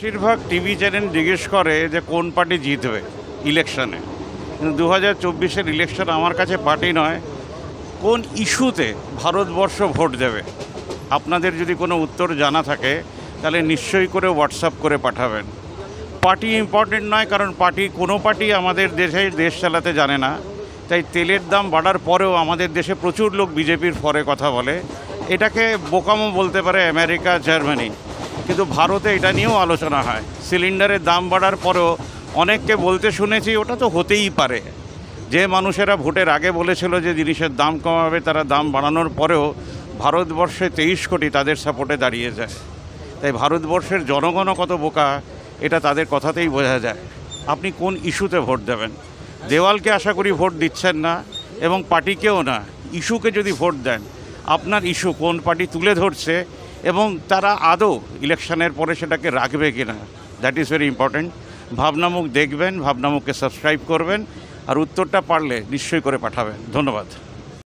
বেশিরভাগ TV channel জিজ্ঞেস করে যে কোন পার্টি জিতবে ইলেকশনে। কিন্তু 2024-এর ইলেকশন আমার কাছে পার্টি নয়, কোন ইস্যুতে ভারতবর্ষ ভোট দেবে। আপনাদের যদি কোনো উত্তর জানা থাকে তাহলে নিশ্চয়ই করে হোয়াটসঅ্যাপ করে পাঠাবেন। পার্টি ইম্পর্টেন্ট নয়, কারণ কোনো পার্টি আমাদের দেশ চালাতে জানে না। তাই তেলের দাম বাড়ার পরেও আমাদের দেশে প্রচুর লোক বিজেপির পরে কথা বলে। এটাকে বোকামো বলতে পারে আমেরিকা, জার্মানি, কিন্তু ভারতে এটা নিয়েও আলোচনা হয়। সিলিন্ডারের দাম বাড়ার পরেও অনেককে বলতে শুনেছি ওটা তো হতেই পারে। যে মানুষেরা ভোটের আগে বলেছিল যে জিনিসের দাম কমাবে, তারা দাম বাড়ানোর পরেও ভারতবর্ষে 23 কোটি তাদের সাপোর্টে দাঁড়িয়ে যায়। তাই ভারতবর্ষের জনগণও কত বোকা এটা তাদের কথাতেই বোঝা যায়। আপনি কোন ইস্যুতে ভোট দেবেন? দেওয়ালকে আশা করি ভোট দিচ্ছেন না, এবং পার্টিকেও না। ইস্যুকে যদি ভোট দেন, আপনার ইস্যু কোন পার্টি তুলে ধরছে এবং তারা আদৌ ইলেকশনের পরে সেটাকে রাখবে কিনা, দ্যাট ইজ ভেরি ইম্পর্ট্যান্ট। ভাবনামুখ দেখবেন, ভাবনামুখকে সাবস্ক্রাইব করবেন, আর উত্তরটা পারলে নিশ্চয়ই করে পাঠাবেন। ধন্যবাদ।